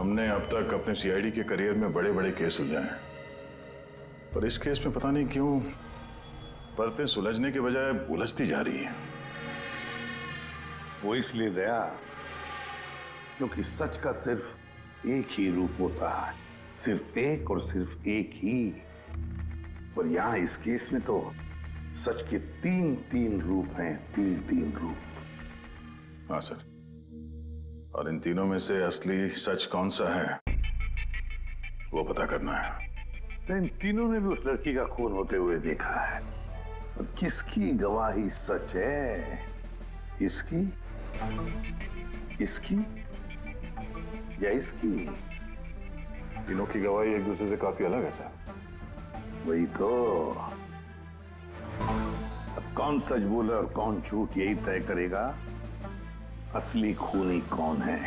हमने अब तक अपने सीआईडी के करियर में बड़े बड़े केस सुलझाए हैं, पर इस केस में पता नहीं क्यों परतें सुलझने के बजाय उलझती जा रही है। वो इसलिए दया क्योंकि सच का सिर्फ एक ही रूप होता है, सिर्फ एक और सिर्फ एक ही। पर यहां इस केस में तो सच के तीन तीन रूप हैं, तीन तीन रूप। हाँ सर, और इन तीनों में से असली सच कौन सा है वो पता करना है। तो इन तीनों ने भी उस लड़की का खून होते हुए देखा है, और किसकी गवाही सच है? इसकी, इसकी या इसकी? तीनों की गवाही एक दूसरे से काफी अलग है सर। वही तो। अब कौन सच बोला और कौन झूठ यही तय करेगा असली खूनी कौन है।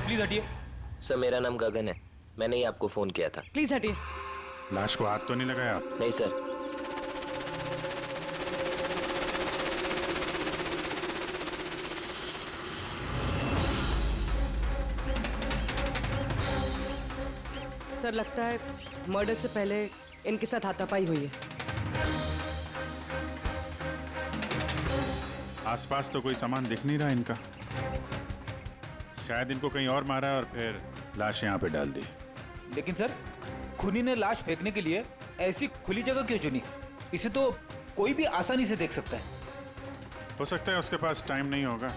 प्लीज हटिए। सर मेरा नाम गगन है, मैंने ही आपको फोन किया था। प्लीज हटिए। लाश को हाथ तो नहीं लगाया आप? नहीं सर। सर लगता है मर्डर से पहले इनके साथ हाथापाई हुई है। आसपास तो कोई सामान दिख नहीं रहा इनका, शायद इनको कहीं और मारा और फिर लाश यहाँ पे डाल दी। लेकिन सर, खूनी ने लाश फेंकने के लिए ऐसी खुली जगह क्यों चुनी? इसे तो कोई भी आसानी से देख सकता है। हो सकता है उसके पास टाइम नहीं होगा,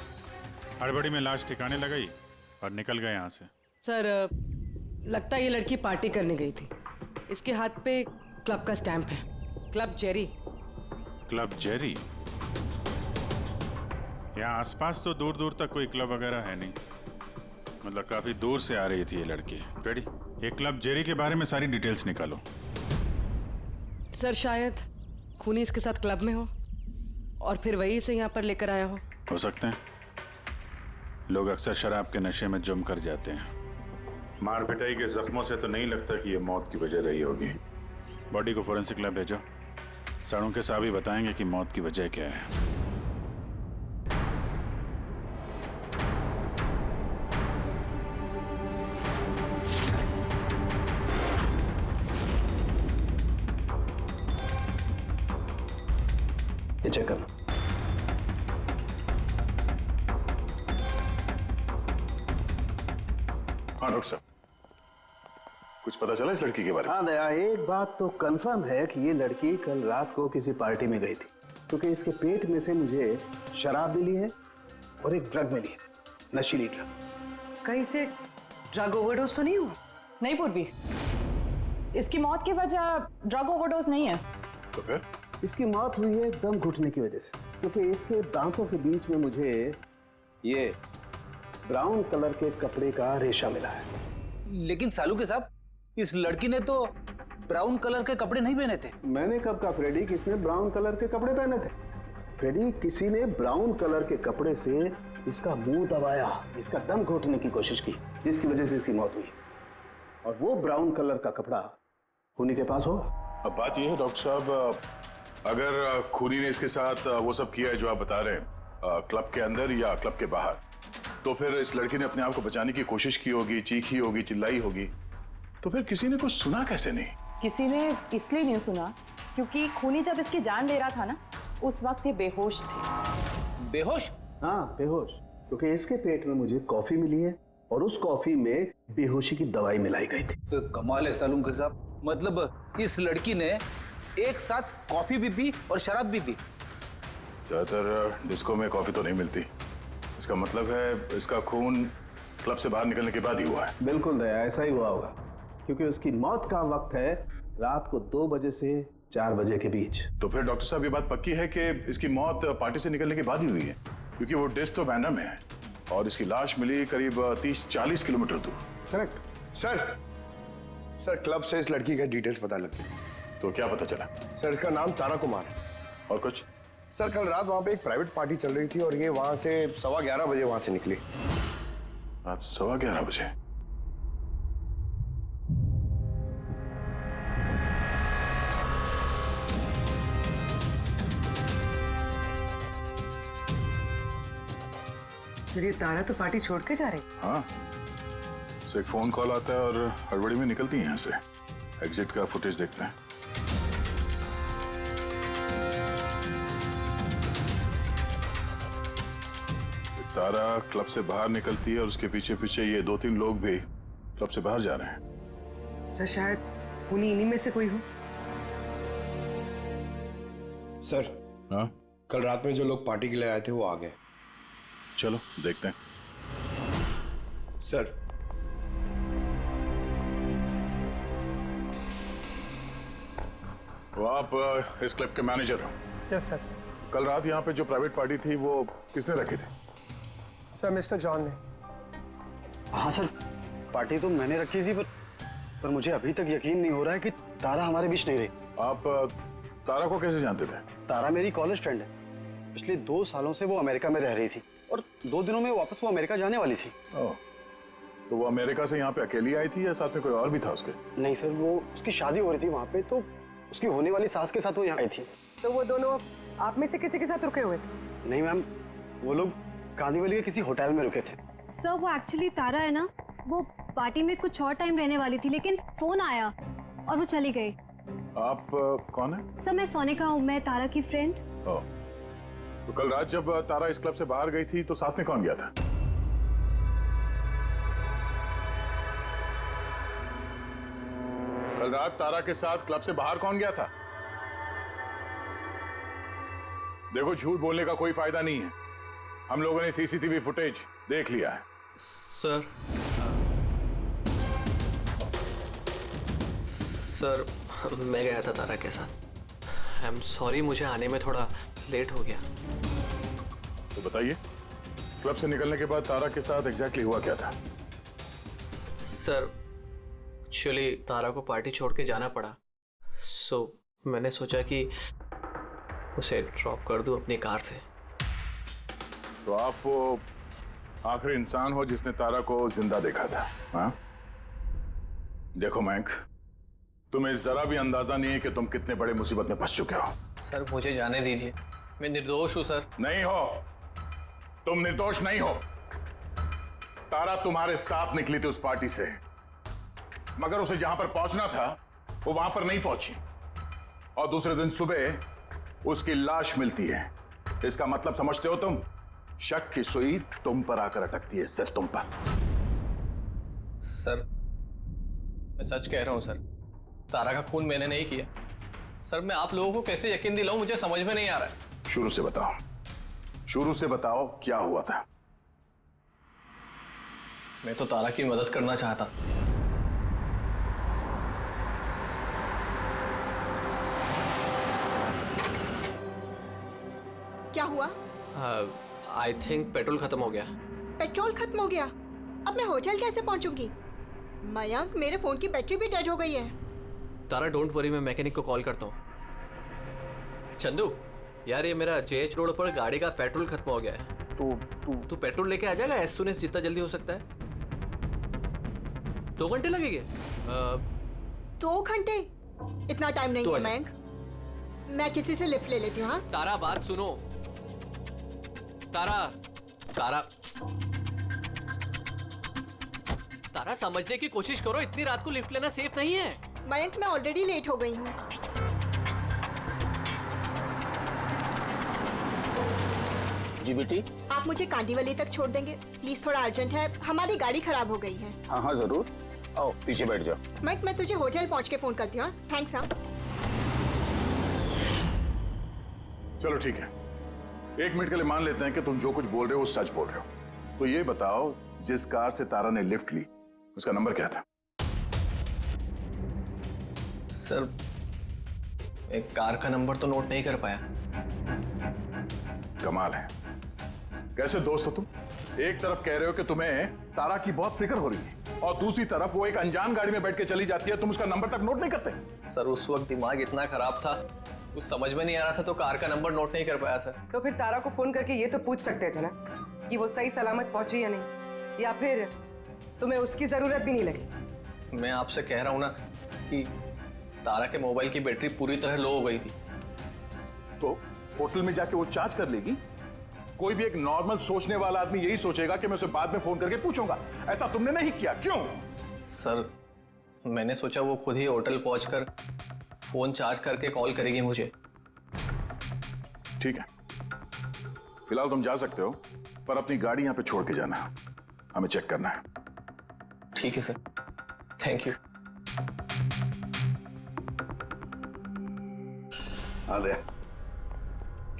हड़बड़ी में लाश ठिकाने लगाई और निकल गए यहाँ से। सर लगता है ये लड़की पार्टी करने गई थी। इसके हाथ पे क्लब का स्टैंप है, क्लब जेरी। Club Jerry? यहाँ आसपास तो दूर दूर तक कोई क्लब वगैरह है नहीं, मतलब काफी दूर से आ रही थी ये लड़की। रेडी, ये क्लब जेरी के बारे में सारी डिटेल्स निकालो। सर शायद खूनी इसके साथ क्लब में हो और फिर वही इसे यहाँ पर लेकर आया हो सकते हैं। लोग अक्सर शराब के नशे में जम कर जाते हैं। मार पिटाई के जख्मों से तो नहीं लगता कि ये मौत की वजह रही होगी। बॉडी को फोरेंसिक लैब भेजो, साड़ों के साहब ही बताएंगे कि मौत की वजह क्या है। ये चेक करना। हाँ डॉक्टर साहब, कुछ पता चला इस लड़की के बारे में? हाँ दया, एक बात तो कंफर्म है कि ये लड़की कल रात को किसी पार्टी में गई थी, क्योंकि इसके पेट में से मुझे शराब मिली है और एक ड्रग मिली है, नशीली ड्रग। कहीं से ड्रग ओवरडोज तो नहीं हुआ? नहीं पूर्वी, इसकी मौत की वजह ड्रग ओवरडोज नहीं है। तो फिर? इसकी मौत हुई है दम घुटने की वजह से, क्योंकि इसके दांतों के बीच में मुझे ये ब्राउन कलर के कपड़े का रेशा मिला है। लेकिन सालू के साहब, इस लड़की ने तो ब्राउन कलर के कपड़े नहीं पहने थे। मैंने कब कहा फ्रेडी कि इसने ब्राउन कलर के कपड़े पहने थे? फ्रेडी, किसी ने ब्राउन कलर के कपड़े से इसका मुंह दबाया, इसका दम घोटने की कोशिश की, जिसकी वजह से इसकी मौत हुई। और वो ब्राउन कलर का कपड़ा खूनी के पास होगा। अब बात यह है डॉक्टर साहब, अगर खूनी ने इसके साथ वो सब किया है जो आप बता रहे हैं, क्लब के अंदर या क्लब के बाहर, तो फिर इस लड़की ने अपने आप को बचाने की कोशिश की होगी, चीखी होगी, चिल्लाई होगी, तो फिर किसी ने कुछ सुना कैसे नहीं? किसी ने इसलिए नहीं सुना क्योंकि खूनी जब इसकी जान ले रहा था ना, उस वक्त ये बेहोश थे। बेहोश? हाँ बेहोश, क्योंकि इसके पेट में मुझे कॉफी मिली है और उस कॉफी में बेहोशी की दवाई मिलाई गई थी। तो कमाल है सालू के साहब, मतलब इस लड़की ने एक साथ कॉफी भी पी और शराब भी पी। ज्यादातर डिस्को में कॉफी तो नहीं मिलती, इसका मतलब है इसका खून क्लब से बाहर निकलने के बाद ही हुआ है। बिल्कुल दया, ऐसा ही हुआ होगा, क्योंकि उसकी मौत का वक्त है रात को 2 बजे से 4 बजे के बीच। तो फिर डॉक्टर साहब ये बात पक्की है कि इसकी मौत पार्टी से निकलने के बाद ही हुई है, क्योंकि वो डिस्क तो बैंडा में है और इसकी लाश मिली करीब 30-40 किलोमीटर दूर। करेक्ट। सर, सर क्लब से इस लड़की के डिटेल्स पता लगे। तो क्या पता चला? सर इसका नाम तारा कुमार है। और कुछ? सर कल रात वहां पे एक प्राइवेट पार्टी चल रही थी और ये वहां से 11:15 बजे वहां से निकली। रात 11:15 बजे? सर ये तारा तो पार्टी छोड़ के जा रही। हाँ, उसे एक फोन कॉल आता है और हड़बड़ी में निकलती है यहाँ से। एग्जिट का फुटेज देखते हैं। तारा क्लब से बाहर निकलती है और उसके पीछे पीछे ये 2-3 लोग भी क्लब से बाहर जा रहे हैं। सर शायद उन्हीं इन्हीं में से कोई हो। सर हाँ, कल रात में जो लोग पार्टी के लिए आए थे वो आ गए। चलो देखते हैं। सर तो आप इस क्लब के मैनेजर हो? Yes sir. कल रात यहाँ पे जो प्राइवेट पार्टी थी वो किसने रखी थी? सर मिस्टर जॉन ने। हाँ सर, पार्टी तो मैंने रखी थी पर मुझे अभी तक यकीन नहीं हो रहा है कि तारा हमारे बीच नहीं रही। आप तारा को कैसे जानते थे? तारा मेरी कॉलेज फ्रेंड है। पिछले 2 सालों से वो अमेरिका में रह रही थी और 2 दिनों में वापस वो अमेरिका जाने वाली थी। ओह, तो वो अमेरिका से यहाँ पे अकेली आई थी या साथ में कोई और भी था उसके? नहीं सर, वो उसकी शादी हो रही थी वहाँ पे, तो उसकी होने वाली सास के साथ वो यहाँ आई थी। तो वो दोनों आप में से किसी के साथ रुके हुए थे? नहीं मैम, वो लोग कांदीवली के किसी होटल में रुके थे। सर वो एक्चुअली तारा है ना, वो पार्टी में कुछ और टाइम रहने वाली थी लेकिन फोन आया और वो चली गई। आप कौन है? सर मैं सोनिका हूँ, मैं तारा की फ्रेंड। ओह, तो कल रात जब तारा इस क्लब से बाहर गई थी तो साथ में कौन गया था? कल रात तारा के साथ क्लब से बाहर कौन गया था? देखो, झूठ बोलने का कोई फायदा नहीं है। हम लोगों ने सीसीटीवी फुटेज देख लिया है। सर मैं गया था तारा के साथ। आई एम सॉरी, मुझे आने में थोड़ा लेट हो गया। तो बताइए, क्लब से निकलने के बाद तारा के साथ एग्जैक्टली हुआ क्या था? सर एक्चुअली तारा को पार्टी छोड़ के जाना पड़ा, सो मैंने सोचा कि उसे ड्रॉप कर दूं अपनी कार से। तो आप वो आखिरी इंसान हो जिसने तारा को जिंदा देखा था? हाँ? देखो मयंक, तुम्हें जरा भी अंदाजा नहीं है कि तुम कितने बड़े मुसीबत में फंस चुके हो। सर मुझे जाने दीजिए, मैं निर्दोष हूं सर। नहीं हो, तुम निर्दोष नहीं हो। तारा तुम्हारे साथ निकली थी उस पार्टी से, मगर उसे जहां पर पहुंचना था वो वहां पर नहीं पहुंची और दूसरे दिन सुबह उसकी लाश मिलती है। इसका मतलब समझते हो तुम? शक की सुई तुम पर आकर अटकती है, सिर्फ तुम पर। सर मैं सच कह रहा हूं सर, तारा का खून मैंने नहीं किया। सर मैं आप लोगों को कैसे यकीन दिलाऊं, मुझे समझ में नहीं आ रहा है। शुरू से बताओ, शुरू से बताओ क्या हुआ था। मैं तो तारा की मदद करना चाहता। क्या हुआ? आई थिंक पेट्रोल खत्म हो गया। पेट्रोल खत्म हो गया? अब मैं होटल कैसे पहुंचूंगी? मयंक, मेरे फोन की बैटरी भी डेड हो गई है। तारा डोंट वरी, मैं मैकेनिक को कॉल करता हूँ। चंदू यार, ये मेरा जेएच रोड पर गाड़ी का पेट्रोल खत्म हो गया है। तू पेट्रोल लेके आ जाएगा एज सुन एज जितना जल्दी हो सकता है। 2 घंटे लगेंगे। 2 घंटे? इतना टाइम नहीं है मयंक, मैं किसी से लिफ्ट ले लेती हूँ। हाँ तारा बात सुनो। तारा समझने की कोशिश करो, इतनी रात को लिफ्ट लेना सेफ नहीं है। मयंक मैं ऑलरेडी लेट हो गई हूँ। जी बेटी, आप मुझे कांदीवली तक छोड़ देंगे प्लीज? थोड़ा अर्जेंट है, हमारी गाड़ी खराब हो गई है। हाँ हाँ जरूर, आओ पीछे बैठ जाओ। मयंक मैं तुझे होटल पहुँच के फोन करती हूँ। थैंक्स। हाँ चलो ठीक है, 1 मिनट के लिए मान लेते हैं कि तुम जो कुछ बोल रहे हो वो सच बोल रहे हो। तो ये बताओ, जिस कार से तारा ने लिफ्ट ली उसका नंबर क्या था? सर एक कार का नंबर तो नोट नहीं कर पाया। कमाल है, कैसे दोस्त हो तुम? एक तरफ कह रहे हो कि तुम्हें तारा की बहुत फिक्र हो रही है और दूसरी तरफ वो एक अनजान गाड़ी में बैठ के चली जाती है, तुम उसका नंबर तक नोट नहीं करते। सर उस वक्त दिमाग इतना खराब था, कुछ समझ में नहीं आ रहा था तो कार का नंबर नोट नहीं कर पाया सर। तो फिर तारा को फोन करके ये तो पूछ सकते थे ना कि वो सही सलामत पहुंची या नहीं, या फिर तुम्हें उसकी जरूरत भी नहीं लगी। मैं आपसे कह रहा हूँ ना कि तारा के मोबाइल की बैटरी पूरी तरह लो हो गई थी। तो होटल में जाके वो चार्ज कर लेगी। कोई भी एक नॉर्मल सोचने वाला आदमी यही सोचेगा कि मैं उसे बाद में फोन करके पूछूंगा। ऐसा तुमने नहीं किया, क्यों? सर मैंने सोचा वो खुद ही होटल पहुंचकर फोन चार्ज करके कॉल करेगी मुझे। ठीक है, फिलहाल तुम जा सकते हो, पर अपनी गाड़ी यहां पे छोड़ के जाना, हमें चेक करना है। ठीक है सर, थैंक यू। आलिया,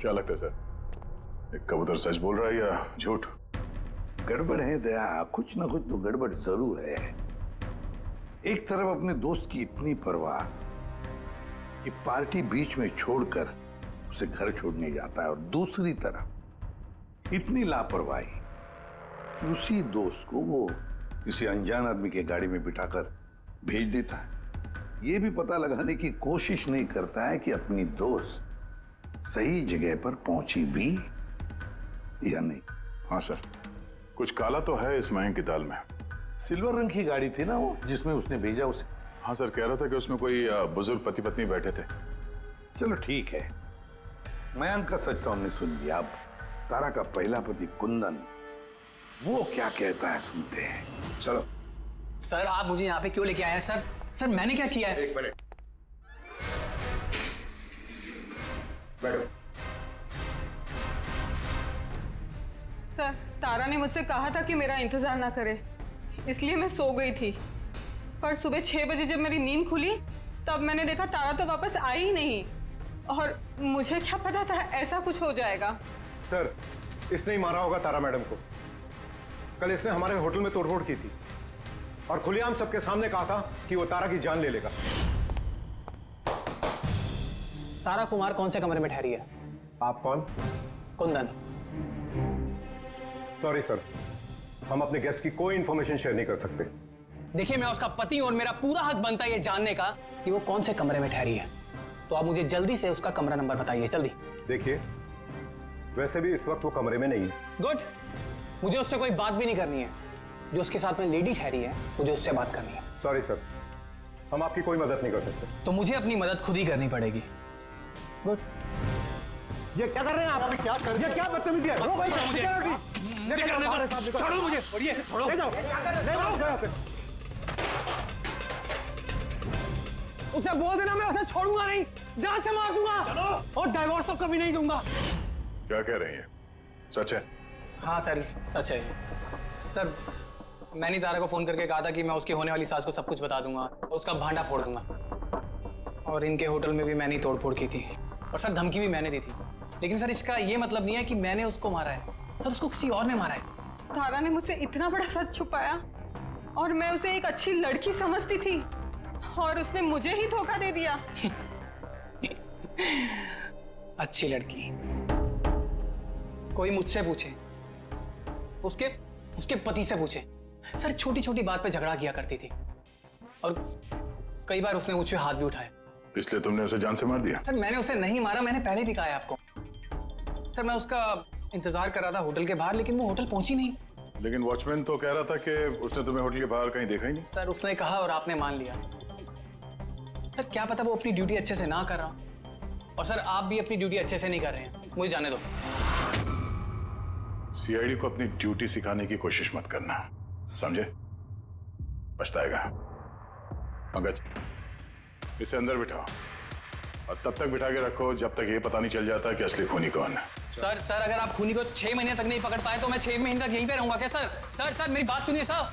क्या लगता है सर, एक कबूतर सच बोल रहा है या झूठ? गड़बड़ है दया, कुछ ना कुछ तो गड़बड़ जरूर है। एक तरफ अपने दोस्त की इतनी परवाह कि पार्टी बीच में छोड़कर उसे घर छोड़ने जाता है, और दूसरी तरफ इतनी लापरवाही कि उसी दोस्त को वो किसी अनजान आदमी के गाड़ी में बिठाकर भेज देता है। ये भी पता लगाने की कोशिश नहीं करता है कि अपनी दोस्त सही जगह पर पहुंची भी या नहीं। हाँ सर, कुछ काला तो है इस मयंक की दाल में। सिल्वर रंग की गाड़ी थी ना वो जिसमें उसने भेजा उसे। हाँ सर, कह रहा था कि उसमें कोई बुजुर्ग पति पत्नी बैठे थे। चलो ठीक है, मयंक का सच तो हमने सुन लिया। अब तारा का पहला पति कुंदन, वो क्या कहता है सुनते हैं। चलो। सर आप मुझे यहाँ पे क्यों लेके आए हैं सर? सर मैंने क्या किया है? एक मिनट, बैठो। सर तारा ने मुझसे कहा था कि मेरा इंतजार ना करे, इसलिए मैं सो गई थी। पर सुबह 6 बजे जब मेरी नींद खुली तब मैंने देखा तारा तो वापस आई ही नहीं, और मुझे क्या पता था ऐसा कुछ हो जाएगा। सर, इसने ही मारा होगा तारा मैडम को। कल इसने हमारे होटल में तोड़फोड़ की थी और खुलेआम सबके सामने कहा था कि वो तारा की जान ले लेगा। तारा कुमार कौन से कमरे में ठहरी है? आप कौन? कुंदन। सॉरी सर, हम अपने गेस्ट की कोई इंफॉर्मेशन शेयर नहीं कर सकते। देखिए मैं उसका पति हूं और मेरा पूरा हक बनता है ये जानने का कि वो कौन से कमरे में ठहरी है। तो आप मुझे जल्दी से उसका कमरा नंबर बताइए, जल्दी। देखिए, वैसे भी इस वक्त वो कमरे में नहीं है। गुड, मुझे उससे कोई बात भी नहीं करनी है। जो उसके साथ में लेडी ठहरी है मुझे उससे बात करनी है। सॉरी सर, हम आपकी कोई मदद नहीं कर सकते। तो मुझे अपनी मदद खुद ही करनी पड़ेगी। गुड। ये क्या कर रहे हैं आप? क्या कर रहे हैं? क्या बदतमीजी है? छोड़ो मुझे, और ये छोड़ो, ले जाओ, ले जाओ। उसे बोल देना मैं उसे छोड़ूंगा नहीं, जान से मार दूंगा। चलो। और डाइवोर्स तो कभी नहीं दूंगा। क्या कह रही है, सच है? हाँ सर, सच है। सर मैंने तारा को फोन करके कहा था कि मैं उसकी होने वाली सास को सब कुछ बता दूंगा, उसका भांडा फोड़ दूंगा। और इनके होटल में भी मैंने ही तोड़फोड़ की थी, और सर धमकी भी मैंने दी थी। लेकिन सर इसका ये मतलब नहीं है कि मैंने उसको मारा है, सर उसको किसी और ने मारा है। तारा ने मुझसे इतना बड़ा सच छुपाया और मैं उसे एक अच्छी लड़की समझती थी, और उसने मुझे ही धोखा दे दिया। अच्छी लड़की? कोई मुझसे पूछे, उसके पति से पूछे। सर छोटी छोटी बात पे झगड़ा किया करती थी, और कई बार उसने मुझ पे हाथ भी उठाया। इसलिए तुमने उसे जान से मार दिया? सर मैंने उसे नहीं मारा, मैंने पहले भी कहा है आपको। सर मैं उसका इंतजार कर रहा था होटल के बाहर, लेकिन वो होटल पहुंची नहीं। लेकिन वॉचमैन तो कह रहा था कि उसने तुम्हें होटल के बाहर कहीं देखा ही नहीं। सर उसने कहा और आपने मान लिया। सर क्या पता वो अपनी ड्यूटी अच्छे से ना कर रहा, और सर आप भी अपनी ड्यूटी अच्छे से नहीं कर रहे हैं। मुझे जाने दो। सीआईडी को अपनी ड्यूटी सिखाने की कोशिश मत करना, समझे? पछताएगा। पंकज, इसे अंदर बिठाओ, और तब तक बिठा के रखो जब तक ये पता नहीं चल जाता कि असली खूनी कौन है। सर अगर आप खूनी को 6 महीने तक नहीं पकड़ पाए तो मैं 6 महीने तक यहीं पे रहूंगा क्या सर? सर मेरी बात सुनिए सर।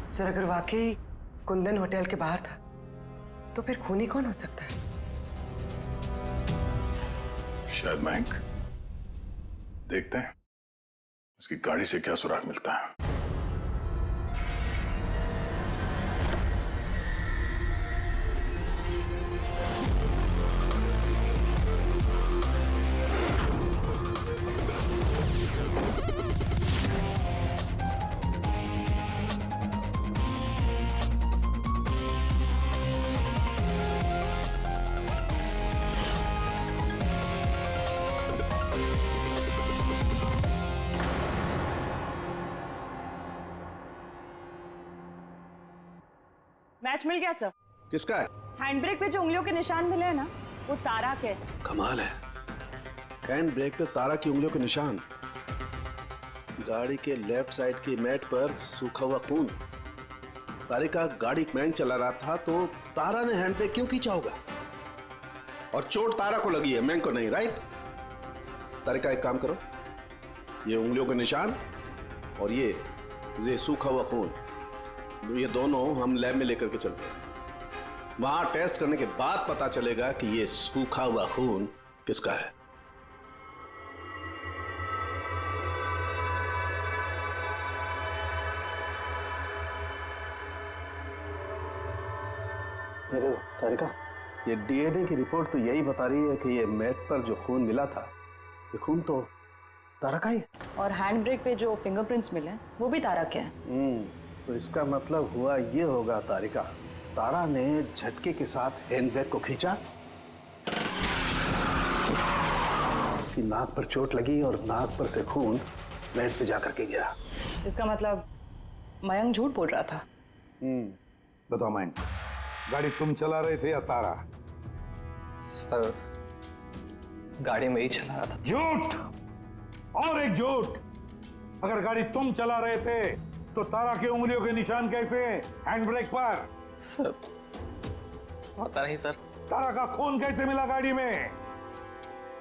सर अगर वाकई कुंदन होटल के बाहर था तो फिर खूनी कौन हो सकता है? शायद मयंक। देखते हैं उसकी गाड़ी से क्या सुराग मिलता है। मैच मिल गया सर। किसका है? हैंड ब्रेक पे जो उंगलियों के निशान मिले हैं ना, वो तारा के। कमाल है, हैंड ब्रेक पे तारा की उंगलियों के निशान, गाड़ी के लेफ्ट साइड की मैट पर सूखा हुआ खून। तारिका गाड़ी मैंग चला रहा था तो तारा ने हैंड ब्रेक क्यों खींचा होगा? और चोट तारा को लगी है, मैंग को नहीं, राइट? तारिका एक काम करो, ये उंगलियों के निशान और ये सूखा हुआ खून, ये दोनों हम लैब में लेकर के चलते हैं। वहां टेस्ट करने के बाद पता चलेगा कि ये सूखा हुआ खून किसका है। तारिका, ये डीएनए की रिपोर्ट तो यही बता रही है कि ये मैट पर जो खून मिला था, ये खून तो तारा का ही है। और हैंड ब्रेक पे जो फिंगरप्रिंट्स मिले वो भी तारा के हैं। तो इसका मतलब हुआ ये होगा तारिका, तारा ने झटके के साथ हैंड ब्रेक को खींचा, उसकी नाक पर चोट लगी और नाक पर से खून मैट पे जाकर के गिरा। इसका मतलब मयंक झूठ बोल रहा था। बताओ मयंक, गाड़ी तुम चला रहे थे या तारा? सर, गाड़ी में ही चला रहा था। झूठ और एक झूठ। अगर गाड़ी तुम चला रहे थे तो तारा की उंगलियों के निशान कैसे हैंड ब्रेक पर? सर, पता नहीं सर। तारा का खून कैसे मिला गाड़ी में?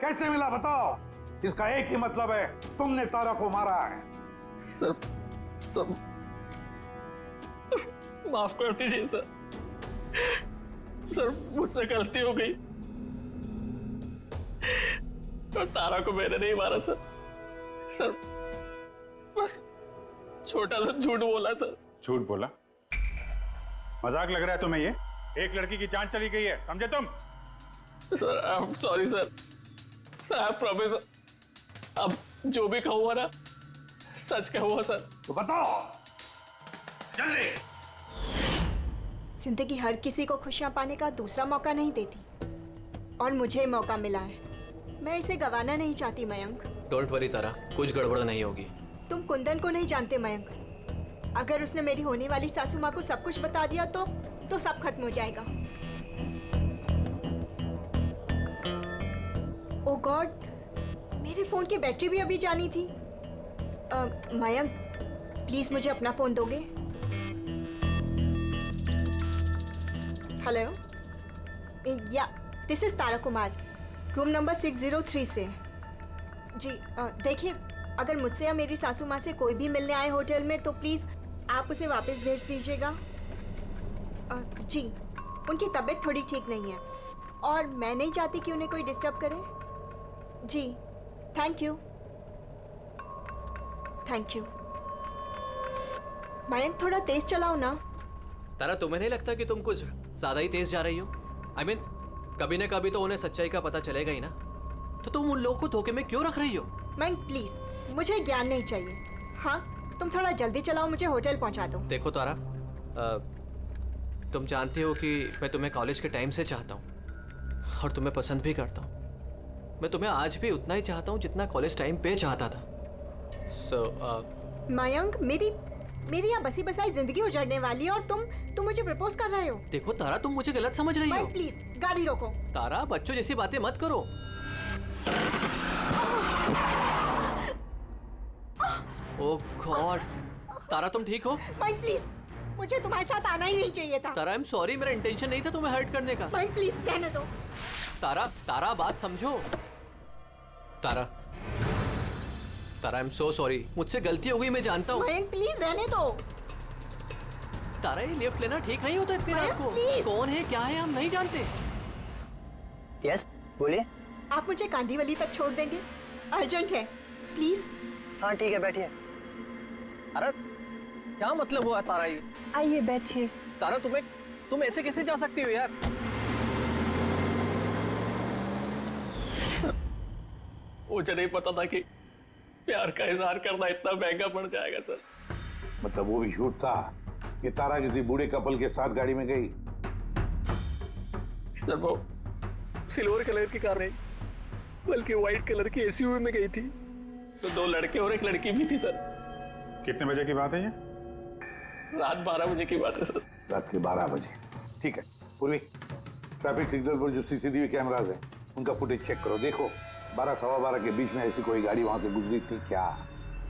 कैसे मिला बताओ? इसका एक ही मतलब है, तुमने तारा को मारा है। सर माफ कर दीजिए सर। सर, मुझसे गलती हो गई और तारा को मैंने नहीं मारा सर। सर, बस छोटा सा झूठ बोला सर। झूठ बोला? मजाक लग रहा है तुम्हें? ये एक लड़की की जान चली गई है, समझे तुम? Sir, I am sorry sir. Sir, I promise, अब जो भी कहूँगा ना सच कहूँगा सर। तो बताओ जल्दी। जिंदगी हर किसी को खुशियां पाने का दूसरा मौका नहीं देती, और मुझे मौका मिला है, मैं इसे गंवाना नहीं चाहती मयंक। डोंट वरी तारा, कुछ गड़बड़ नहीं होगी। तुम कुंदन को नहीं जानते मयंक, अगर उसने मेरी होने वाली सासू माँ को सब कुछ बता दिया तो सब खत्म हो जाएगा। ओ गॉड, मेरे फोन की बैटरी भी अभी जानी थी। मयंक, प्लीज मुझे अपना फोन दोगे? हेलो, या this is Tara Kumar, room number 603 से। जी देखिए, अगर मुझसे या मेरी सासू माँ से कोई भी मिलने आए होटल में तो प्लीज़ आप उसे वापस भेज दीजिएगा। जी, उनकी तबीयत थोड़ी ठीक नहीं है और मैं नहीं चाहती कि उन्हें कोई डिस्टर्ब करे। जी, thank you. Thank you. Mayank, थोड़ा तेज चलाओ ना। तारा, तुम्हें नहीं लगता कि तुम कुछ ज्यादा ही तेज जा रही हो? I mean, कभी ना कभी तो उन्हें सच्चाई का पता चलेगा ही ना, तो तुम उन लोगों को धोखे में क्यों रख रही हो? मयंक प्लीज, मुझे ज्ञान नहीं चाहिए। हाँ, तुम थोड़ा जल्दी चलाओ, मुझे होटल पहुंचा दो। देखो तारा, तुम जानती हो कि मैं तुम्हें कॉलेज के टाइम से चाहता हूँ और तुम्हें पसंद भी करता हूँ। मैं तुम्हें आज भी उतना ही चाहता हूँ जितना कॉलेज टाइम पे चाहता था। मयंक, मेरी यहाँ बसी बसाई जिंदगी उजड़ने वाली है और तुम मुझे प्रपोज कर रहे हो। देखो तारा, तुम मुझे गलत समझ रही हो। प्लीज गाड़ी रोको। तारा, बच्चों जैसी बातें मत करो। ओह गॉड, तारा तुम ठीक हो? माइक प्लीज, मुझे तुम्हारे साथ आना ही नहीं चाहिए था। तारा, आई एम सॉरी, मेरा इंटेंशन नहीं था तुम्हें हर्ट करने का। माइक प्लीज रहने दो। तारा बात समझो। तारा, आई एम सो सॉरी, मुझसे गलती हो गई, मैं जानता हूँ। माइक प्लीज रहने दो। तारा, ये लिफ्ट लेना ठीक नहीं होता इतनी रात को। कौन है, क्या है, हम नहीं जानते। यस, बोलिए। आप मुझे कांदीवली तक छोड़ देंगे? अर्जेंट है, प्लीज। हाँ ठीक है, बैठिए। अरे क्या मतलब हुआ तारा? ये आइए बैठिए। तारा, तुम ऐसे कैसे जा सकती हो यार? मुझे नहीं पता था कि प्यार का इजहार करना इतना महंगा पड़ जाएगा सर। मतलब वो भी झूठ था कि तारा किसी बूढ़े कपल के साथ गाड़ी में गई? सर, वो सिल्वर कलर की कार नहीं बल्कि व्हाइट कलर की एसयूवी में गई थी, तो 2 लड़के और 1 लड़की भी थी सर। कितने बजे की बात है ये? रात 12 बजे की बात है सर। रात के 12 बजे, ठीक है। पूर्वी, ट्रैफिक सिग्नल पर जो सीसीटीवी कैमराज हैं उनका फुटेज चेक करो। देखो 12 सवा 12 के बीच में ऐसी कोई गाड़ी वहां से गुजरी थी क्या?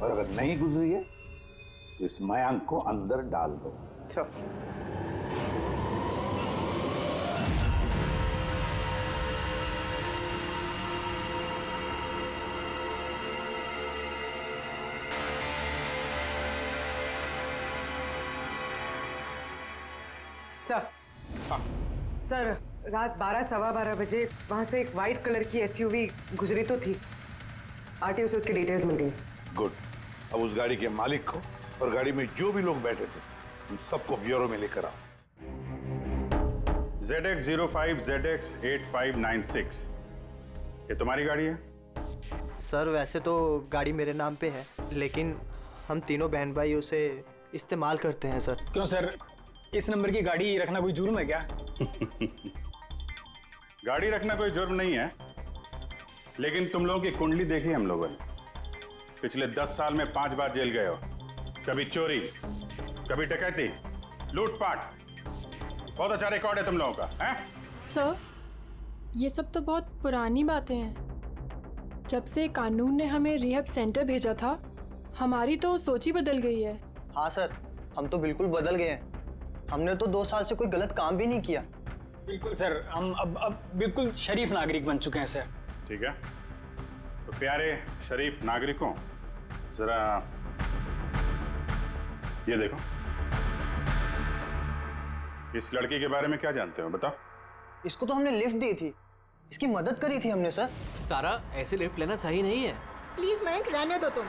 और अगर नहीं गुजरी है तो इस मयांक को अंदर डाल दो। सर सर रात 12 सवा 12 बजे वहां से एक वाइट कलर की एसयूवी गुजरी तो थी। आरटीओ से उसकी डिटेल्स मिल गई। गुड। अब उस गाड़ी के मालिक को और गाड़ी में जो भी लोग बैठे थे उन सबको ब्यूरो में लेकर आओ। ZX05 ZX8596, ये तुम्हारी गाड़ी है? सर वैसे तो गाड़ी मेरे नाम पे है, लेकिन हम तीनों बहन भाई उसे इस्तेमाल करते हैं सर। क्यों सर, इस नंबर की गाड़ी रखना कोई जुर्म है क्या? गाड़ी रखना कोई जुर्म नहीं है, लेकिन तुम लोगों की कुंडली देखी हम लोगों ने। पिछले 10 साल में 5 बार जेल गए हो। कभी चोरी, कभी डकैती, लूटपाट। बहुत अच्छा रिकॉर्ड है तुम लोगों का, हैं? सर, ये सब तो बहुत पुरानी बातें हैं। जब से कानून ने हमें रिहैब सेंटर भेजा था, हमारी तो सोच ही बदल गई है। हाँ सर, हम तो बिल्कुल बदल गए हैं। हमने तो 2 साल से कोई गलत काम भी नहीं किया। बिल्कुल सर, हम अब बिल्कुल शरीफ नागरिक बन चुके हैं सर। ठीक है, तो प्यारे शरीफ नागरिकों, जरा ये देखो। इस लड़की के बारे में क्या जानते हो, बताओ। इसको तो हमने लिफ्ट दी थी, इसकी मदद करी थी हमने सर। तारा, ऐसे लिफ्ट लेना सही नहीं है। प्लीज मयंक, रहने दो तुम।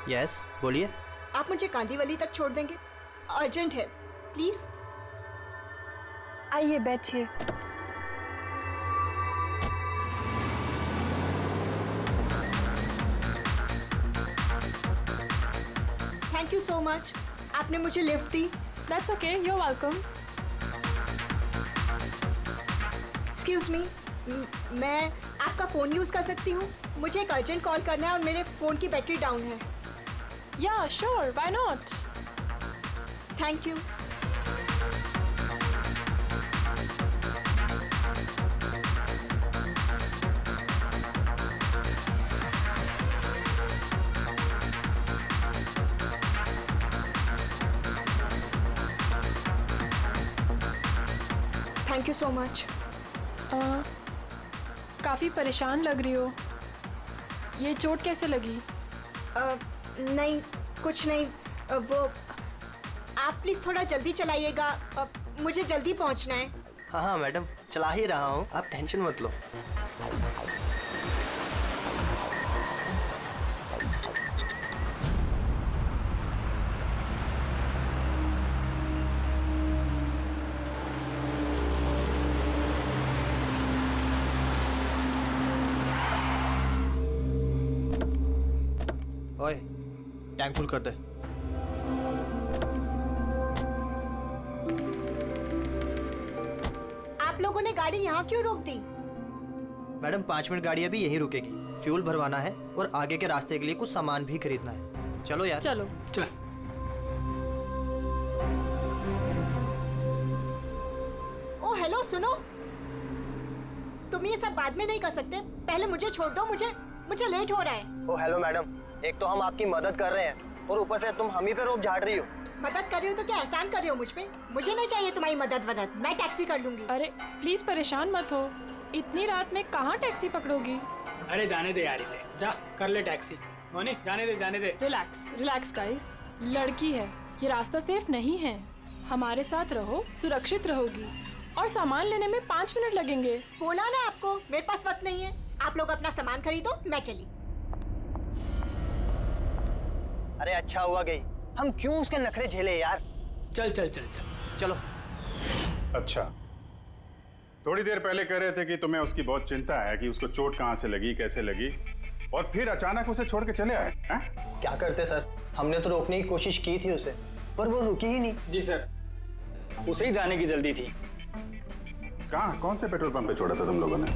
यस, बोलिए। आप मुझे कांदीवली तक छोड़ देंगे? अर्जेंट है, प्लीज। आइए बैठिए। थैंक यू सो मच, आपने मुझे लिफ्ट दी। That's okay, you are welcome. Excuse me, मैं आपका फ़ोन यूज़ कर सकती हूँ? मुझे एक अर्जेंट कॉल करना है और मेरे फ़ोन की बैटरी डाउन है। या sure, why not. Thank you. Thank you so much. काफ़ी परेशान लग रही हो। ये चोट कैसे लगी? नहीं, कुछ नहीं। वो आप प्लीज़ थोड़ा जल्दी चलाइएगा, मुझे जल्दी पहुंचना है। हाँ हाँ मैडम, चला ही रहा हूँ, आप टेंशन मत लो। ओए, टैंक फुल कर दे। आप लोगों ने गाड़ी यहाँ क्यों रोक दी? मैडम 5 मिनट गाड़ी अभी यहीं रुकेगी। फ्यूल भरवाना है और आगे के रास्ते के लिए कुछ सामान भी खरीदना है। चलो यार। चलो चल। ओ हेलो, सुनो, तुम ये सब बाद में नहीं कर सकते। पहले मुझे छोड़ दो, मुझे लेट हो रहा है। ओ हेलो मैडम, एक तो हम आपकी मदद कर रहे हैं और ऊपर से तुम हम ही पे रोक झाड़ रही हो। मदद कर रही हो तो क्या एहसान कर रही हो मुझ पे? मुझे नहीं चाहिए तुम्हारी मदद, मैं टैक्सी कर लूंगी। अरे प्लीज परेशान मत हो, इतनी रात में कहाँ टैक्सी पकड़ोगी? अरे जाने दे यार इसे, जा कर ले टैक्सी। मोनी जाने दे। रिलैक्स गाइस, लड़की है, ये रास्ता सेफ नहीं है। हमारे साथ रहो, सुरक्षित रहोगी। और सामान लेने में 5 मिनट लगेंगे। बोला ना आपको, मेरे पास वक्त नहीं है। आप लोग अपना सामान खरीदो, मैं चली। अरे अच्छा हुआ गई, हम क्यों उसके नखरे झेले यार। चल चलो। अच्छा, थोड़ी देर पहले कह रहे थे कि तुम्हें उसकी बहुत चिंता है कि उसको चोट कहाँ से लगी, कैसे लगी, और फिर अचानक उसे छोड़ के चले आए हैं? क्या करते सर, हमने तो रोकने की कोशिश की थी उसे, पर वो रुकी ही नहीं। जी सर, उसे ही जाने की जल्दी थी। कहाँ, कौन से पेट्रोल पंप पे छोड़ा था तुम लोगों ने?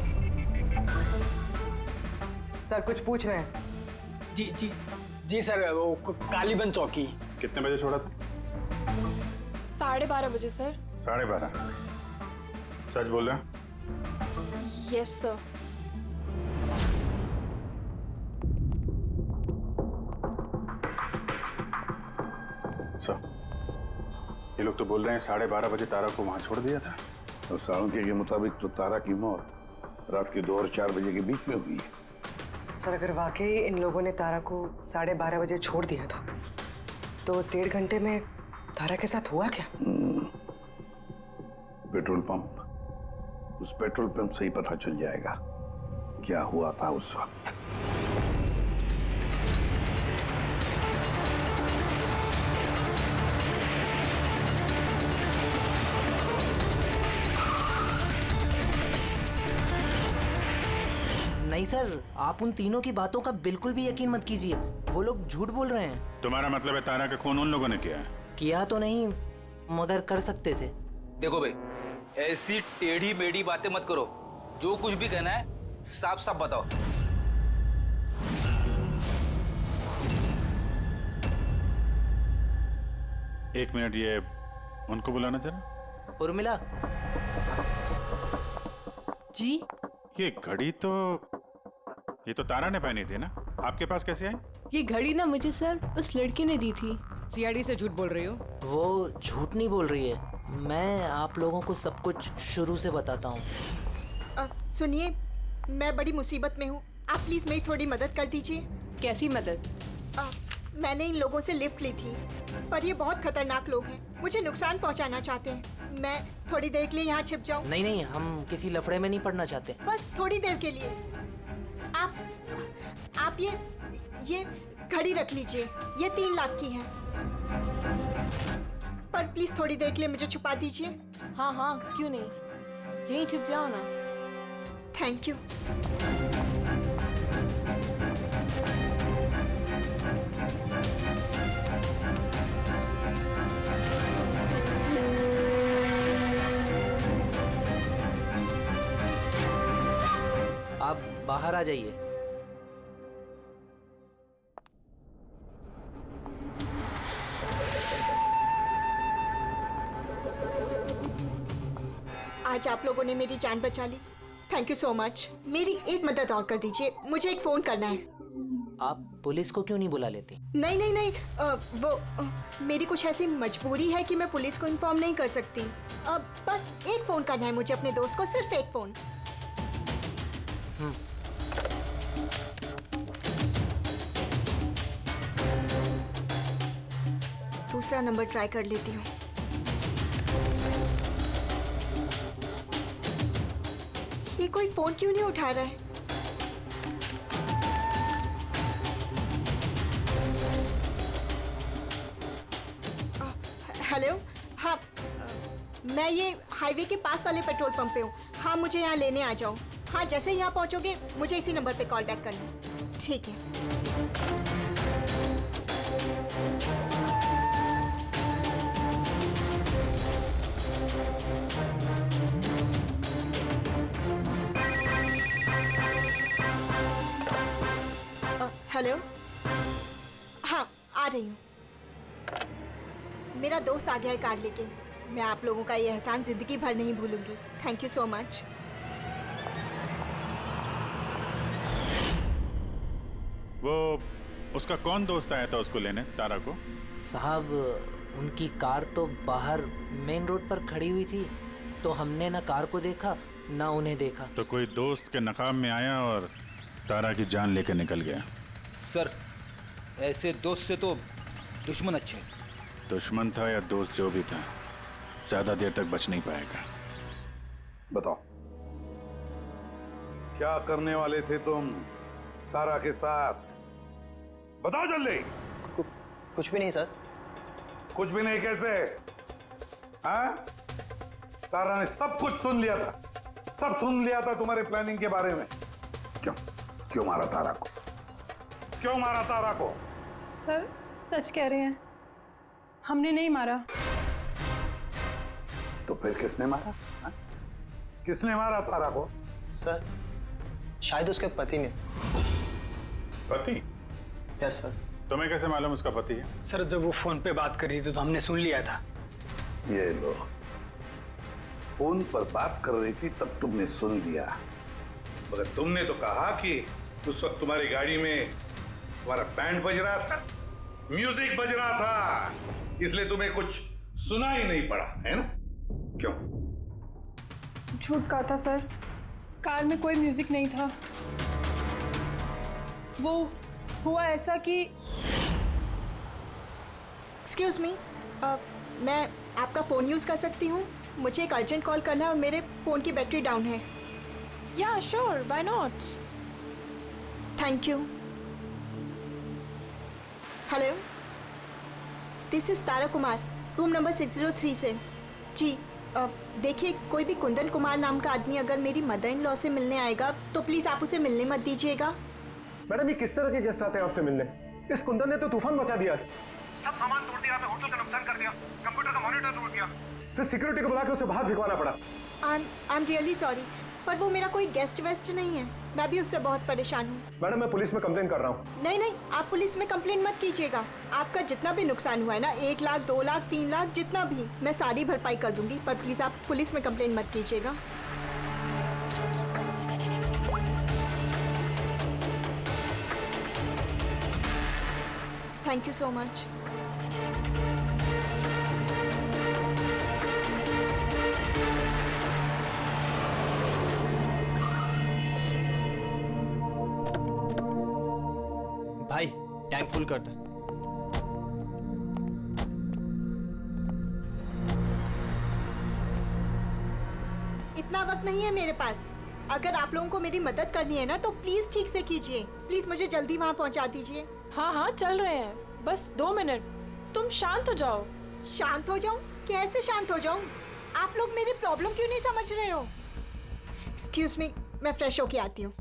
सर कुछ पूछ रहे हैं। जी सर, वो कालीबंद चौकी। कितने बजे छोड़ा था? 12:30 बजे सर। 12:30? सच बोल रहे हैं? Yes sir. सर, ये लोग तो बोल रहे हैं 12:30 बजे तारा को वहां छोड़ दिया था। और सालुंके के मुताबिक तो तारा की मौत रात के 2 और 4 बजे के बीच में हुई है। सर अगर वाकई इन लोगों ने तारा को 12:30 बजे छोड़ दिया था तो उस 1.5 घंटे में तारा के साथ हुआ क्या? पेट्रोल पंप, उस पेट्रोल पंप से ही पता चल जाएगा क्या हुआ था उस वक्त। नहीं सर, आप उन तीनों की बातों का बिल्कुल भी यकीन मत कीजिए। वो लोग झूठ बोल रहे हैं। तुम्हारा मतलब है तारा का खून उन लोगों ने किया है? किया तो नहीं, मगर कर सकते थे। देखो भाई, ऐसी टेढ़ी मेढ़ी बातें मत करो। जो कुछ भी कहना है साफ साफ बताओ। एक मिनट, ये उनको बुलाना जरा। उर्मिला जी। ये घड़ी तो ये तो तारा ने पहनी थी ना, आपके पास कैसे आई? ये घड़ी ना मुझे सर उस लड़के ने दी थी। सीआईडी से झूठ बोल रही हो? वो झूठ नहीं बोल रही है। मैं आप लोगों को सब कुछ शुरू से बताता हूँ। सुनिए, मैं बड़ी मुसीबत में हूँ। आप प्लीज मेरी थोड़ी मदद कर दीजिए। कैसी मदद? मैंने इन लोगों से लिफ्ट ली थी, पर ये बहुत खतरनाक लोग हैं। मुझे नुकसान पहुंचाना चाहते हैं। मैं थोड़ी देर के लिए यहाँ छिप जाऊँ? नहीं नहीं, हम किसी लफड़े में नहीं पड़ना चाहते। बस थोड़ी देर के लिए। आप ये घड़ी रख लीजिए। ये 3 लाख की है, पर प्लीज थोड़ी देर के लिए मुझे छुपा दीजिए। हाँ हाँ, क्यों नहीं, यहीं छिप जाओ ना। Thank you. आप बाहर आ जाइए। आज आप लोगों ने मेरी जान बचा ली। Thank you so much. मेरी एक मदद और कर दीजिए, मुझे एक फोन करना है। आप पुलिस को क्यों नहीं बुला लेती? नहीं नहीं नहीं, मेरी कुछ ऐसी मजबूरी है कि मैं पुलिस को इन्फॉर्म नहीं कर सकती। बस एक फोन करना है मुझे अपने दोस्त को, सिर्फ एक फोन। दूसरा नंबर ट्राई कर लेती हूँ। ये कोई फोन क्यों नहीं उठा रहा है? हेलो, हाँ, मैं ये हाईवे के पास वाले पेट्रोल पंप पे हूँ। हाँ, मुझे यहाँ लेने आ जाओ। हाँ, जैसे ही यहाँ पहुँचोगे मुझे इसी नंबर पे कॉल बैक करना। ठीक है। हेलो, हाँ, आ रही हूँ। मेरा दोस्त आ गया है कार लेके। मैं आप लोगों का ये एहसान जिंदगी भर नहीं भूलूंगी। Thank you so much. वो उसका कौन दोस्त आया था उसको लेने, तारा को? साहब, उनकी कार तो बाहर मेन रोड पर खड़ी हुई थी, तो हमने ना कार को देखा ना उन्हें देखा। तो कोई दोस्त के नकाब में आया और तारा की जान लेकर निकल गया। सर, ऐसे दोस्त से तो दुश्मन अच्छे। दुश्मन था या दोस्त, जो भी था, ज्यादा देर तक बच नहीं पाएगा। बताओ, क्या करने वाले थे तुम तारा के साथ? बताओ जल्दी। कुछ भी नहीं सर। कुछ भी नहीं कैसे? हाँ? तारा ने सब कुछ सुन लिया था, सब सुन लिया था तुम्हारे प्लानिंग के बारे में। क्यों मारा तारा को? क्यों मारा तारा को? सर सच कह रहे हैं, हमने नहीं मारा। तो फिर किसने मारा? हा? किसने मारा तारा को? सर, शायद उसके पति ने। पति? Yes sir. तुम्हें कैसे मालूम उसका पति है? सर जब वो फोन पे बात कर रही थी तो हमने सुन लिया था। ये लो, फोन पर बात कर रही थी तब तुमने सुन लिया, मगर तुमने तो कहा कि उस वक्त तुम्हारी गाड़ी में तुम्हारा बैंड बज रहा था, म्यूजिक बज रहा था, इसलिए तुम्हें कुछ सुना ही नहीं पड़ा, है ना? क्यों? झूठ कहा था सर, कार में कोई म्यूजिक नहीं था। वो हुआ ऐसा कि एक्सक्यूज मी, मैं आपका फ़ोन यूज़ कर सकती हूँ? मुझे एक अर्जेंट कॉल करना है और मेरे फ़ोन की बैटरी डाउन है। या sure, why not. Thank you. Hello, this is Tara Kumar, room number 603 से। जी देखिए, कोई भी कुंदन कुमार नाम का आदमी अगर मेरी मदर इन लॉ से मिलने आएगा तो प्लीज़ आप उसे मिलने मत दीजिएगा। मैडम, ये किस तरह के गेस्ट आते हैं आपसे मिलने? इस कुंदन ने तो तूफान मचा दिया, सब सामान तोड़ दिया, होटल का नुकसान कर दिया, कंप्यूटर का मॉनिटर तोड़ दिया, फिर सिक्योरिटी को बुला के उसे बाहर भिगवाना पड़ा। आई एम रियली सॉरी, पर वो मेरा कोई गेस्ट वेस्ट नहीं है, मैं भी उससे बहुत परेशान हूँ। मैडम, मैं पुलिस में कंप्लेन कर रहा हूँ। नहीं नहीं, आप पुलिस में कंप्लेन मत कीजिएगा। आपका जितना भी नुकसान हुआ है ना, 1 लाख 2 लाख 3 लाख जितना भी, मैं सारी भरपाई कर दूंगी, पर प्लीज़ आप पुलिस में कंप्लेन मत कीजिएगा। Thank you so much. भाई टैंक फुल कर दे। इतना वक्त नहीं है मेरे पास। अगर आप लोगों को मेरी मदद करनी है ना तो प्लीज ठीक से कीजिए। प्लीज मुझे जल्दी वहाँ पहुँचा दीजिए। हाँ हाँ चल रहे हैं, बस 2 मिनट, तुम शांत हो जाओ। शांत हो जाऊं? कैसे शांत हो जाऊं? आप लोग मेरी प्रॉब्लम क्यों नहीं समझ रहे हो? एक्सक्यूज मी, मैं फ्रेश होके आती हूँ।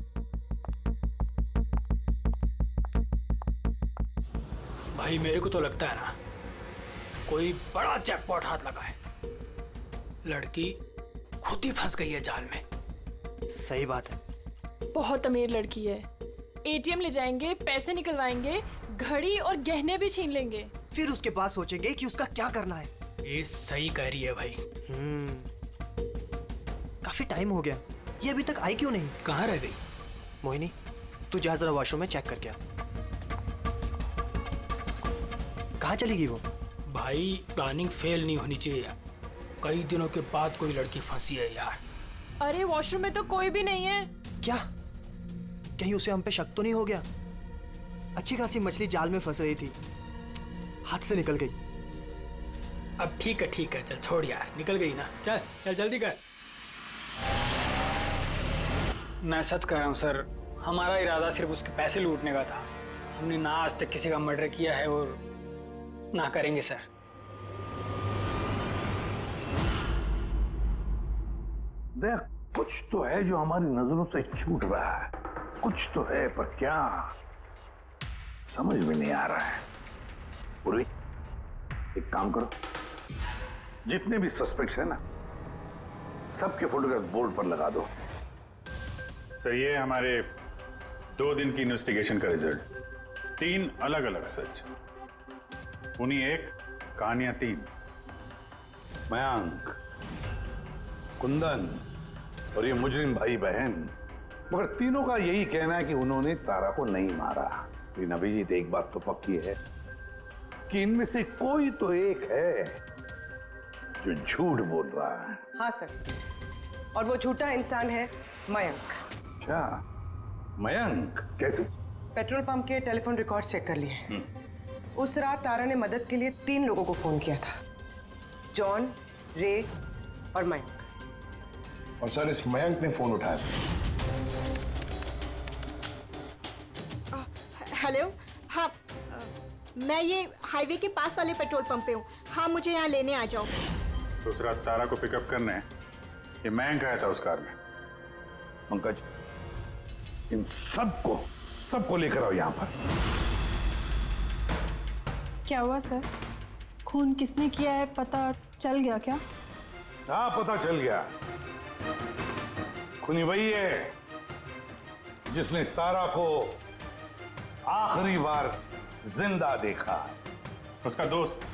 भाई मेरे को तो लगता है ना कोई बड़ा जैकपॉट हाथ लगा है। लड़की खुद ही फंस गई है जाल में। सही बात है, बहुत अमीर लड़की है। एटीएम ले जाएंगे, पैसे निकलवाएंगे, घड़ी और गहने भी छीन लेंगे, फिर उसके पास सोचेंगे कि उसका क्या करना है। ये सही कह रही है भाई। काफी टाइम हो गया, ये अभी तक आई क्यों नहीं? कहाँ रह गई? मोहिनी, तू जा जरा वॉशरूम में चेक करके आ। कहाँ चली गई वो? भाई प्लानिंग फेल नहीं होनी चाहिए यार। कई दिनों के बाद कोई लड़की फंसी है यार। अरे वॉशरूम में तो कोई भी नहीं है। क्या? कहीं उसे हम पे शक तो नहीं हो गया? अच्छी खासी मछली जाल में फंस रही थी, हाथ से निकल गई। अब ठीक है, चल छोड़ यार, निकल गई ना, चल चल जल्दी कर। मैं सच कह रहा हूँ सर, हमारा इरादा सिर्फ उसके पैसे लूटने का था। हमने ना आज तक किसी का मर्डर किया है और ना करेंगे सर। देख, कुछ तो है जो हमारी नजरों से छूट रहा है, कुछ तो है, पर क्या समझ में नहीं आ रहा है। पूरी एक काम करो, जितने भी सस्पेक्ट्स हैं ना, सबके फोटोग्राफ बोर्ड पर लगा दो। सर, ये हमारे 2 दिन की इन्वेस्टिगेशन का रिजल्ट। 3 अलग अलग सच, उन्हीं 1 कहानियां 3। मयंक, कुंदन और ये मुजरिम भाई बहन, मगर तीनों का यही कहना है कि उन्होंने तारा को नहीं मारा। लेकिन अभिजीत, एक बात तो पक्की है कि इनमें से कोई तो एक है जो झूठ बोल रहा है। हाँ सर, और वो झूठा इंसान है मयंक। अच्छा, मयंक कैसे? पेट्रोल पंप के टेलीफोन रिकॉर्ड चेक कर लिए। उस रात तारा ने मदद के लिए 3 लोगों को फोन किया था, जॉन, रे और मयंक। और सर, इस मयंक ने फोन उठाया। हेलो, हाँ, मैं ये हाईवे के पास वाले पेट्रोल पंप पे हूँ। हाँ, मुझे यहाँ लेने आ जाओ। तो उस रात तारा को पिकअप करने ये मयंक आया था उस कार में। पंकज, इन सबको लेकर आओ यहाँ पर। क्या हुआ सर? खून किसने किया है पता चल गया क्या? हाँ, पता चल गया। खूनी वही है जिसने तारा को आखिरी बार जिंदा देखा है। उसका दोस्त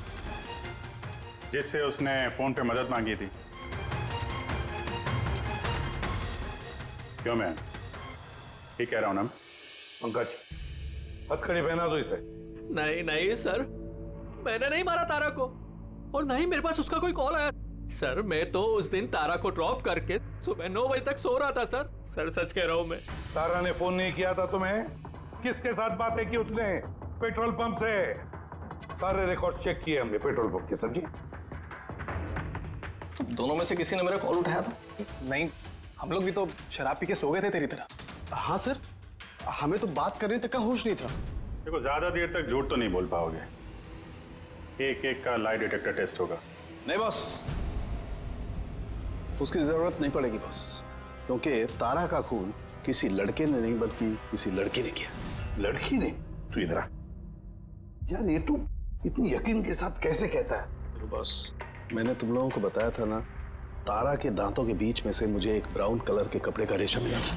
जिससे उसने फोन पे मदद मांगी थी। क्यों मैं ठीक कह रहा हूं ना? पंकज, हथकड़ी पहना दो इसे। नहीं नहीं सर, मैंने नहीं मारा तारा को, और नहीं मेरे पास उसका कोई कॉल आया। सर मैं तो उस दिन तारा को ड्रॉप करके सुबह 9 बजे तक सो रहा था सर। सर सच कह रहा हूं मैं। तारा ने फोन नहीं किया था तुम्हें? किसके साथ बातें की उसने? पेट्रोल पंप से। सारे रिकॉर्ड चेक किए हमने पेट्रोल पंप के। समझे? तो दोनों में से किसी ने मेरा कॉल उठाया था? नहीं, हम लोग भी तो शराब पी के सो गए थे तेरी तरह। हाँ सर, हमें तो बात करने तक का होश नहीं था। देखो ज्यादा देर तक झूठ तो नहीं बोल पाओगे। एक एक का लाई डिटेक्टर टेस्ट होगा। नहीं बॉस, उसकी जरूरत नहीं पड़ेगी बॉस, क्योंकि तारा का खून किसी लड़के ने नहीं बल्कि किसी लड़की ने किया। लड़की ने? तू इधर आ यार, ये तू इतनी यकीन के साथ कैसे कहता है? तो बॉस, मैंने तुम लोगों को बताया था ना, तारा के दांतों के बीच में से मुझे एक ब्राउन कलर के कपड़े का रेशा मिला था।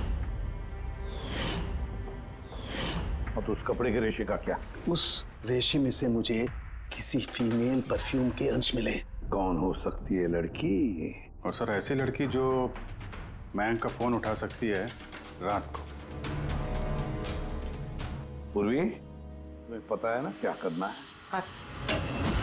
और तो उस कपड़े के रेशे का क्या? उस रेशे में से मुझे किसी फीमेल परफ्यूम के अंश मिले। कौन हो सकती है लड़की? और सर ऐसी लड़की जो मयंक का फोन उठा सकती है रात को। पूर्वी, तुम्हें पता है ना क्या करना है? हाँ सर।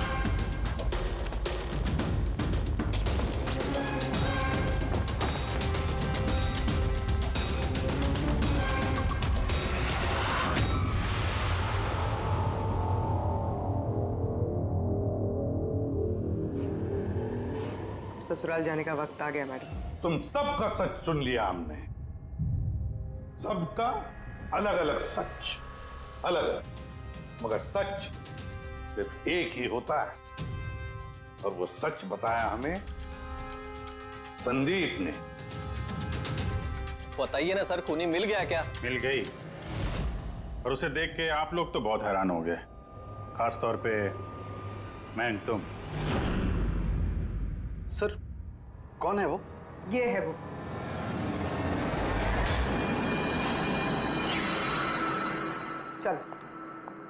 ससुराल जाने का वक्त आ गया मैडम। तुम सबका सच सुन लिया हमने। सबका अलग अलग सच, अलग अलग, मगर सच सिर्फ एक ही होता है, और वो सच बताया हमें संदीप ने। बताइए ना सर, खूनी मिल गया क्या? मिल गई, और उसे देख के आप लोग तो बहुत हैरान हो गए, खास तौर पे मैं। तुम सर, कौन है वो? ये है वो। चल।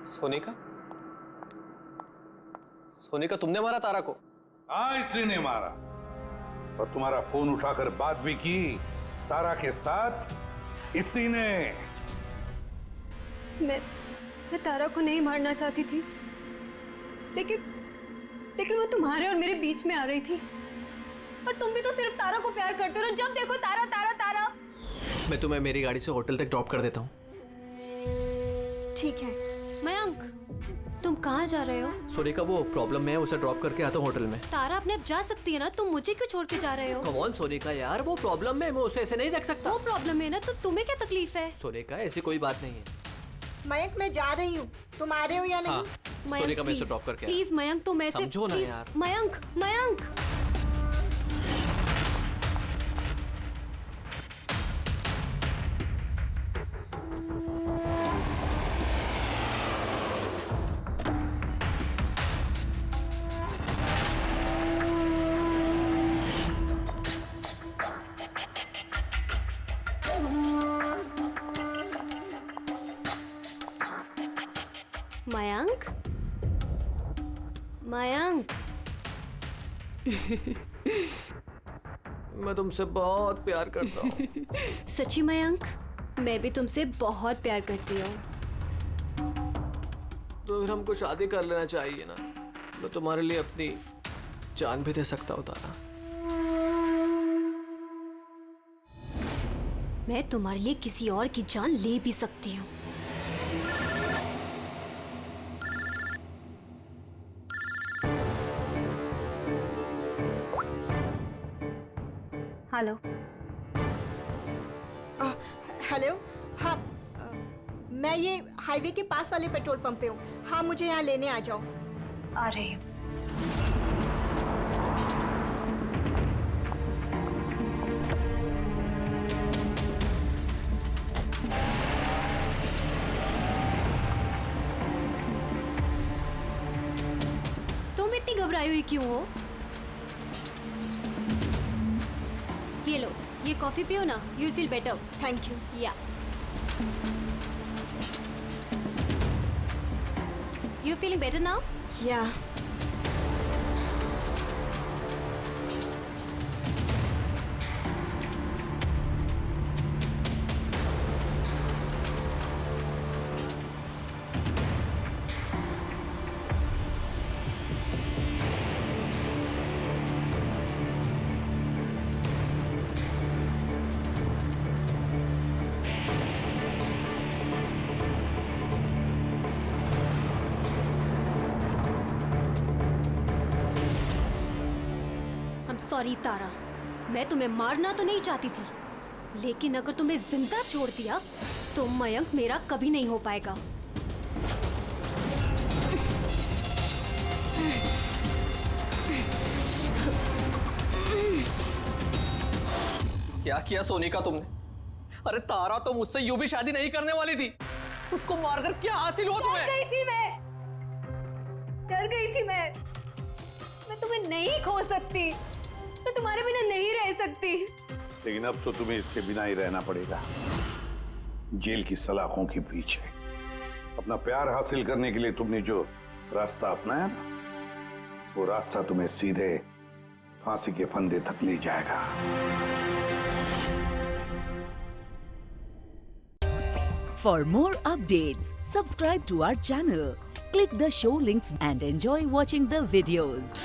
सोनिका? सोनिका, तुमने मारा तारा को? हाँ, इसी ने मारा, और तुम्हारा फोन उठाकर बात भी की तारा के साथ इसी ने। मैं तारा को नहीं मारना चाहती थी, लेकिन वो तुम्हारे और मेरे बीच में आ रही थी। और तुम भी तो सिर्फ तारा को प्यार करते हो, जब देखो तारा तारा तारा। मैं तुम्हें मेरी गाड़ी से होटल तक ड्रॉप कर देता हूँ। ठीक है। मयंक, तुम कहाँ जा रहे हो? सोनिका, वो प्रॉब्लम में है, उसे ड्रॉप करके आता हूँ होटल में। तारा अपने आप जा सकती है ना, तुम मुझे क्यों छोड़ के जा रहे हो? कम ऑन सोनिका यार, वो प्रॉब्लम में, मैं उसे ऐसे नहीं रख सकता। वो प्रॉब्लम है ना, तो तुम्हें क्या तकलीफ है? सोनिका, ऐसी कोई बात नहीं है। मयंक, मैं जा रही हूँ, तुम आ रहे हो या नहीं? हाँ, सोनिका, मैं उसे ड्रॉप करके प्लीज मयंक, तुम ऐसे समझो ना यार। मयंक, मयंक। मयंक, मयंक। मैं तुमसे बहुत प्यार करता हूँ। सच्ची मयंक, मैं भी तुमसे बहुत प्यार करती हूँ। तो फिर हमको शादी कर लेना चाहिए ना। मैं तुम्हारे लिए अपनी जान भी दे सकता हूँ तारा। मैं तुम्हारे लिए किसी और की जान ले भी सकती हूँ। हेलो। हेलो। हाँ, मैं ये हाईवे के पास वाले पेट्रोल पंप पे हूँ। हाँ, मुझे यहाँ लेने आ जाओ। आ रही हूँ। तुम इतनी घबराई हुई क्यों हो? ये लो, ये कॉफी पियो ना, you'll feel better. Thank you. Yeah. You feeling better now? Yeah. Sorry Tara, मैं तुम्हें मारना तो नहीं चाहती थी, लेकिन अगर तुम्हें जिंदा छोड़ दिया तो मयंक मेरा कभी नहीं हो पाएगा। क्या किया सोनिका तुमने? अरे तारा तो मुझसे यूं भी शादी नहीं करने वाली थी। उसको मारकर क्या हासिल हुआ तुम्हें? डर गई थी मैं तुम्हें नहीं खो सकती, मैं तुम्हारे बिना नहीं रह सकती। लेकिन अब तो तुम्हें इसके बिना ही रहना पड़ेगा, जेल की सलाखों के पीछे। अपना प्यार हासिल करने के लिए तुमने जो रास्ता अपनाया ना, वो रास्ता तुम्हें सीधे फांसी के फंदे तक ले जाएगा। For more updates, subscribe to our channel, click the show links and enjoy watching the videos.